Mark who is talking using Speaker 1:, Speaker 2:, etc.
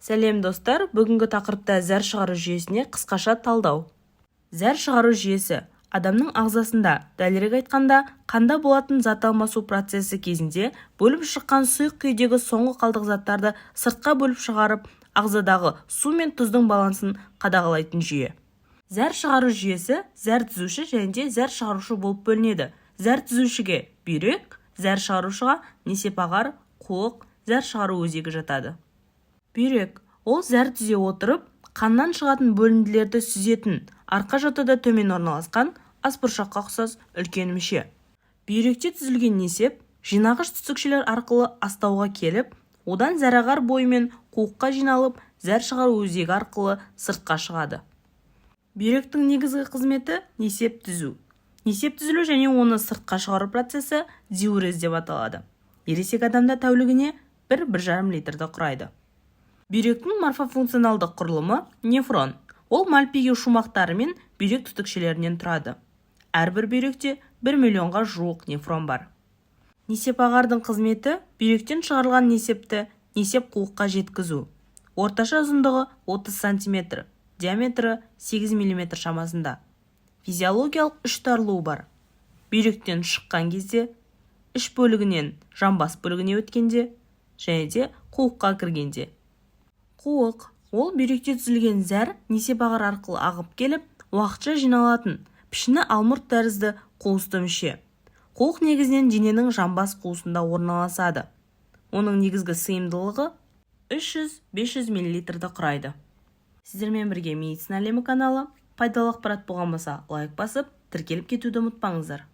Speaker 1: Сәлем достар, бүгінгі тақырыпта зәр шығару жүйесіне қысқаша талдау. Зәр шығару жүйесі адамның ағзасында, дәлірек айтқанда, қанда болатын зат алмасу процесі кезінде бөліп шыққан сұйық күйдегі соңғы қалдық заттарды сыртқа бөліп шығарып, ағзадағы су мен тұздың балансын қадағалайтын жүйе. Зәр шығару жүйесі зәр түзуші және де зәр шығарушы болып бөлінеді. Зәр түзушіге бүйрек, зәр шығарушыға несепағар, қуық, зәр шығару өзегі жатады. Бүйрек ол зәр түзе отырып, қаннан шығатын бөлінділерді сүзетін, арқа жотада төмен орналасқан асбұршаққа ұқсас үлкен мүше. Бүйректе түзілген несеп жинағыш түтікшелер арқылы астауға келіп, одан зәрағар бойымен қуыққа жиналып, зәр шығару өзегі арқылы сыртқа шығады. Бүйректің негізгі қызметі несеп түзу. Несеп түзілу және оны сыртқа шығару процесі диурез деп аталады. Ересек адамда тәулігіне 1-1,5 литрді құрайды. Бүйректің морфофункционалдық құрылымы нефрон. Ол мальпиге шумақтары мен бүйрек түтікшелерінен тұрады. Әрбір бүйректе 1 миллионға жуық нефрон бар. Несепағардың қызметі бүйректен шығарылған несепті несеп қуыққа жеткізу. Орташа ұзындығы 30 см, диаметрі 8 мм шамасында. Физиологиялық үш тарылуы бар. Бүйректен шыққан кезде, іш бөлігінен жамбас бөлігіне өткенде, және де қуыққа кіргенде. Қуық ол бүйректе түзілген зәр несепағар арқылы ағып келіп, уақытша жиналатын, пішіні алмұрт тәрізді қуысты мүше. Қуық негізінен дененің жамбас қуысында орналасады. Оның негізгі сыйымдылығы 300-500 мл құрайды. Сіздермен бірге медицина әлемі каналы. Пайдалы ақпарат болған болса, лайк басып, тіркеліп кетуді ұмытпаңыздар.